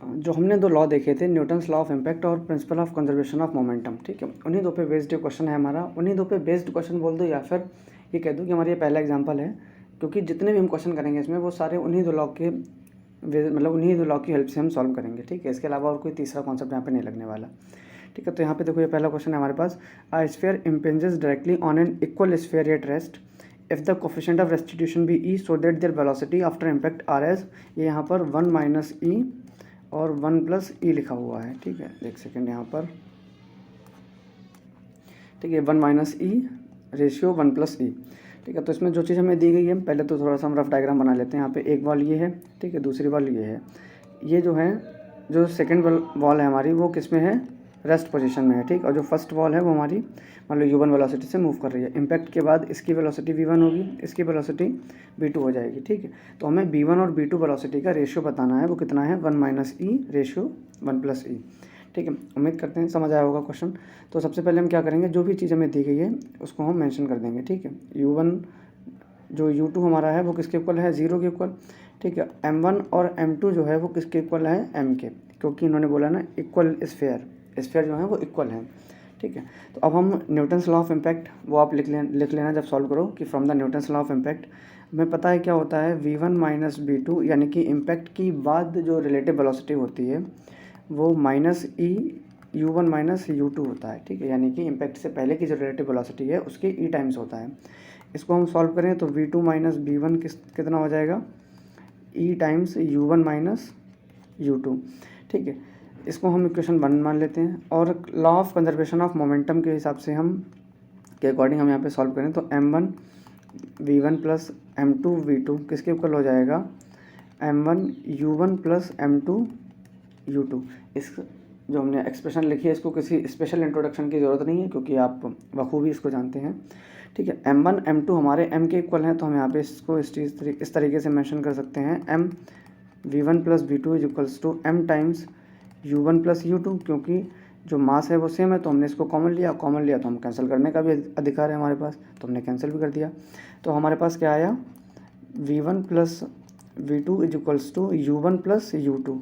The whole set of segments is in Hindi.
जो हमने दो लॉ देखे थे, न्यूटन्स लॉ ऑफ इम्पैक्ट और principle of conservation of momentum, ठीक है, उन्हीं दो पे बेस्ड क्वेश्चन है हमारा। उन्हीं दो पे बेस्ड क्वेश्चन बोल दो या फिर ये कह दो कि हमारा ये पहला एग्जांपल है, क्योंकि जितने भी हम क्वेश्चन करेंगे इसमें वो सारे उन्हीं दो लॉ के मतलब उन्हीं दो लॉ की हेल्प से हम सॉल्व करेंगे, ठीक है। इसके अलावा और कोई तीसरा कॉन्सेप्ट यहाँ पे नहीं लगने वाला, ठीक है। तो यहाँ पे देखो ये पहला क्वेश्चन है हमारे पास, a sphere impinges directly on an equal sphere at rest if the coefficient of restitution be E so that their velocity after impact are as, ये यहाँ पर 1 माइनस ई और 1 प्लस ई लिखा हुआ है, ठीक है। एक सेकेंड यहाँ पर, ठीक है, 1 माइनस ई रेशियो 1 प्लस ई, ठीक है। तो इसमें जो चीज़ हमें दी गई है, पहले तो थोड़ा सा हम रफ डायग्राम बना लेते हैं। यहाँ पे एक बॉल ये है, ठीक है, दूसरी बॉल ये है। ये जो है, जो सेकंड बॉल है हमारी वो किस में है, रेस्ट पोजीशन में है, ठीक। और जो फर्स्ट बॉल है वो हमारी मान लो u1 वेलोसिटी से मूव कर रही है। इम्पैक्ट के बाद इसकी वेलोसिटी v1 होगी, इसकी वेलोसिटी v2 हो जाएगी, ठीक है। तो हमें v1 और v2 वेलोसिटी का रेशियो बताना है, वो कितना है, 1 माइनस ई रेशियो 1 प्लस ई, ठीक है। उम्मीद करते हैं समझ आया होगा क्वेश्चन। तो सबसे पहले हम क्या करेंगे, जो भी चीज़ हमें दी गई है उसको हम मेंशन कर देंगे, ठीक है। u1 जो u2 हमारा है वो किसके इक्वल है, 0 के इक्वल, ठीक है। m1 और m2 जो है वो किसके इक्वल है, m के, क्योंकि इन्होंने बोला ना इक्वल स्फीयर जो है वो इक्वल है, ठीक है। तो अब हम न्यूटन्स लॉ ऑफ इम्पैक्ट वो आप लिख लेना जब सॉल्व करो कि from the Newton's law of impact हमें पता है क्या होता है, v1 माइनस v2, यानी कि इम्पैक्ट की बाद जो रिलेटिव वेलोसिटी होती है वो माइनस ई u1 माइनस u2 होता है, ठीक है। यानी कि इम्पैक्ट से पहले की जो रिलेटिव वेलोसिटी है उसके ई टाइम्स होता है। इसको हम सॉल्व करें तो v2 माइनस v1 कितना हो जाएगा, ई टाइम्स u1 माइनस u2, ठीक है। इसको हम इक्वेशन 1 मान लेते हैं और law of conservation of momentum के हिसाब से हम के अकॉर्डिंग हम यहाँ पे सॉल्व करें तो m1 v1 plus m2 v2 किसके इक्वल हो जाएगा, m1 u1 plus m2 u2। इस जो हमने एक्सप्रेशन लिखी है इसको किसी स्पेशल इंट्रोडक्शन की ज़रूरत नहीं है, क्योंकि आप बखूबी इसको जानते हैं, ठीक है। m1 m2 हमारे m के इक्वल हैं, तो हम यहाँ पे इसको इस तरीके से मेंशन कर सकते हैं, m v1 plus v2 is equals to m times u1 plus u2, क्योंकि जो मास है वो सेम है तो हमने इसको कॉमन लिया तो हम कैंसिल करने का भी अधिकार है हमारे पास, तो हमने कैंसिल भी कर दिया। तो हमारे पास क्या आया, v1 plus v2 is equals to u1 plus u2,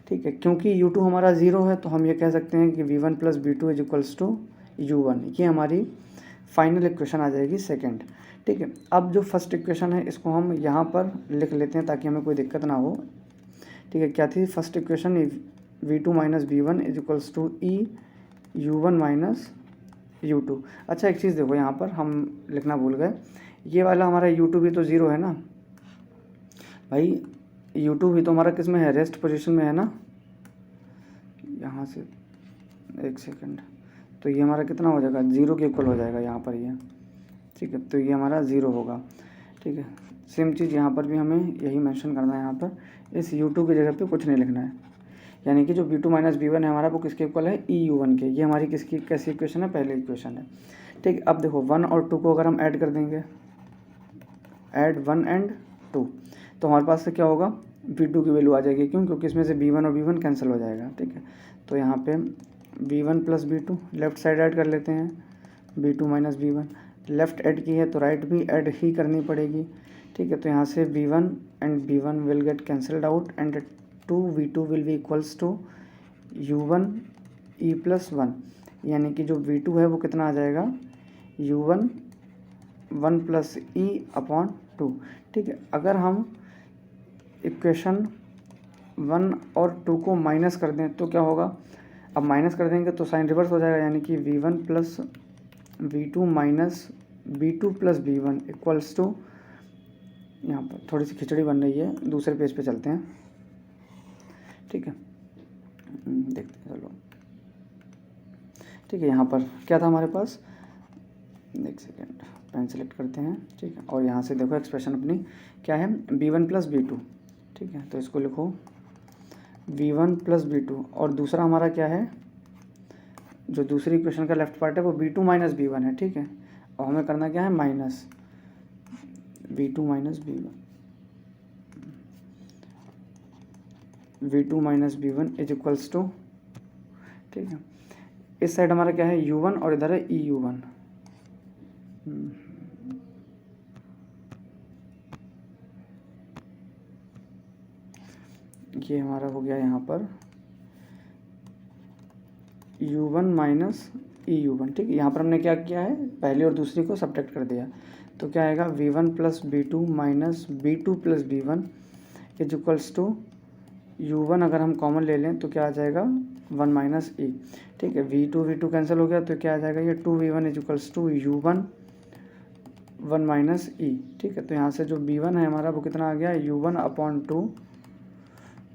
ठीक है। क्योंकि u2 हमारा 0 है तो हम ये कह सकते हैं कि v1 plus v2 is equals to u1, ये हमारी फाइनल इक्वेशन आ जाएगी सेकंड, ठीक है। अब जो फर्स्ट इक्वेशन है इसको हम यहाँ पर लिख लेते हैं ताकि हमें कोई दिक्कत ना हो, ठीक है। क्या थी first equation, v2 minus v1 is equals to e u1 minus u2। अच्छा एक चीज़ देखो, यहाँ पर हम लिखना भूल गए, ये वाला हमारा u2 भी तो 0 है ना भाई, u2 भी तो हमारा किस में है, रेस्ट पोजीशन में है ना। यहाँ से एक सेकंड, तो ये हमारा कितना हो जाएगा, 0 के इक्वल हो जाएगा यहाँ पर ये, ठीक है। तो ये हमारा 0 होगा, ठीक है। सेम चीज़ यहाँ पर भी हमें यही मेंशन करना है, यहाँ पर इस u2 की जगह पे कुछ नहीं लिखना है, यानी कि जो v2 माइनस v1 है हमारा वो किसके इक्वल है, ई u1 के। ये हमारी किसकी कैसी इक्वेशन है, पहली इक्वेशन है, ठीक। अब देखो 1 और 2 को अगर हम ऐड कर देंगे, ऐड 1 एंड 2, तो हमारे पास से क्या होगा, v2 की वैल्यू आ जाएगी, क्यों, क्योंकि इसमें से v1 और v1 कैंसिल हो जाएगा, ठीक है। तो यहाँ पे v1 plus v2 left side add कर लेते हैं, v2 minus v1 left add की है तो राइट भी ऐड ही करनी पड़ेगी, ठीक है। तो यहाँ से v1 and v1 will get cancelled out and 2v2 will be equals to u1 e plus 1, यानी कि जो v2 है वो कितना आ जाएगा, u1 1 प्लस ई अपॉन 2, ठीक है। अगर हम इक्वेशन 1 और 2 को माइनस कर दें तो क्या होगा, अब माइनस कर देंगे तो साइन रिवर्स हो जाएगा, यानी कि v1 plus v2 minus v2 plus v1 equals to, यहाँ पर थोड़ी सी खिचड़ी बन रही है, दूसरे पेज पे चलते हैं, ठीक है, देखते हैं, चलो, ठीक है। यहाँ पर क्या था हमारे पास, एक सेकेंड, पेन सेलेक्ट करते हैं, ठीक है। और यहाँ से देखो एक्सप्रेशन अपनी क्या है, v1 प्लस v2, ठीक है। तो इसको लिखो v1 प्लस v2, और दूसरा हमारा क्या है, जो दूसरी इक्वेशन का लेफ्ट पार्ट है वो v2 माइनस v1 है, ठीक है। और हमें करना क्या है, minus v2 minus v1 is equals to, ठीक है। इस साइड हमारा क्या है, u1 और इधर है ई u1, ये हमारा हो गया यहाँ पर u1 माइनस ई u1, ठीक है। यहाँ पर हमने क्या किया है, पहली और दूसरी को सब्ट्रैक्ट कर दिया, तो क्या आएगा v1 plus b2 minus b2 plus b1 is equals to u1 अगर हम कॉमन ले लें तो क्या आ जाएगा 1 माइनस ई, ठीक है। v2 कैंसिल हो गया तो क्या आ जाएगा ये 2v1 is equals to u1 1 minus E, ठीक है। तो यहाँ से जो b1 है हमारा वो कितना आ गया u1 अपॉन 2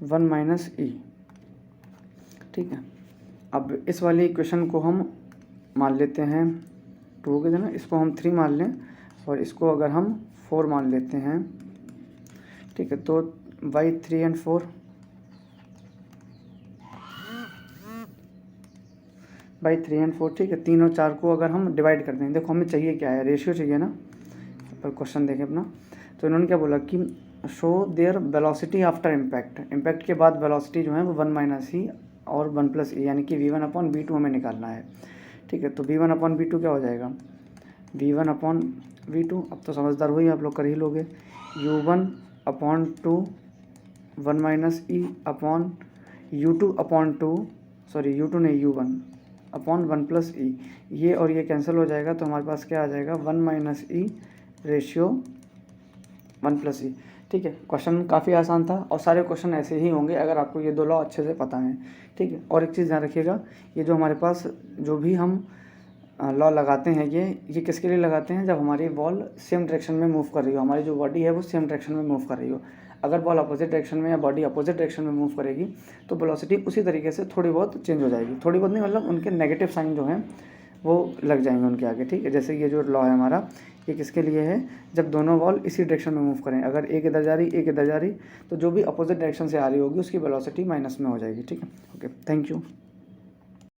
1 माइनस ई, ठीक है। अब इस वाली इक्वेशन को हम मान लेते हैं 2 हो गया ना, इसको हम 3 मान लें और इसको अगर हम 4 मान लेते हैं, ठीक है। तो बाई 3 एंड 4 बाई 3 एंड 4, ठीक है। 3 और 4 को अगर हम डिवाइड करते हैं, देखो हमें चाहिए क्या है, रेशियो चाहिए ना। पर क्वेश्चन देखें अपना, तो इन्होंने क्या बोला कि show their velocity after impact, impact के बाद वेलोसिटी जो है वो 1 माइनस ई और 1 प्लस ई, यानी कि v1 अपॉन v2 हमें निकालना है, ठीक है। तो v1 अपॉन v2 क्या हो जाएगा v1 अपॉन v2, अब तो समझदार हुई आप लोग कर ही लोगे, u1 अपॉन 2 1 माइनस ई upon u2 upon 2, sorry u2 नहीं u1 अपॉन 1 प्लस ई, ये और ये कैंसिल हो जाएगा तो हमारे पास क्या आ जाएगा 1 माइनस ई रेशियो 1 प्लस ई, ठीक है। क्वेश्चन काफ़ी आसान था और सारे क्वेश्चन ऐसे ही होंगे अगर आपको ये 2 लॉ अच्छे से पता है, ठीक है। और एक चीज़ ध्यान रखिएगा, ये जो हमारे पास जो भी हम लॉ लगाते हैं ये किसके लिए लगाते हैं, जब हमारी बॉल सेम डायरेक्शन में मूव कर रही हो, हमारी जो बॉडी है वो सेम डायरेक्शन में मूव कर रही हो। अगर बॉल अपोजिट डायरेक्शन में या बॉडी अपोजिट डायरेक्शन में मूव करेगी तो वेलोसिटी उसी तरीके से थोड़ी बहुत चेंज हो जाएगी, थोड़ी बहुत नहीं मतलब उनके नेगेटिव साइन जो हैं वो लग जाएंगे उनके आगे, ठीक है। जैसे ये जो लॉ है हमारा, ये किसके लिए है, जब दोनों बॉल इसी डायरेक्शन में मूव करें, अगर एक इधर जा रही एक इधर जा रही तो जो भी अपोजिट डायरेक्शन से आ रही होगी उसकी वेलोसिटी माइनस में हो जाएगी, ठीक है। Okay, thank you.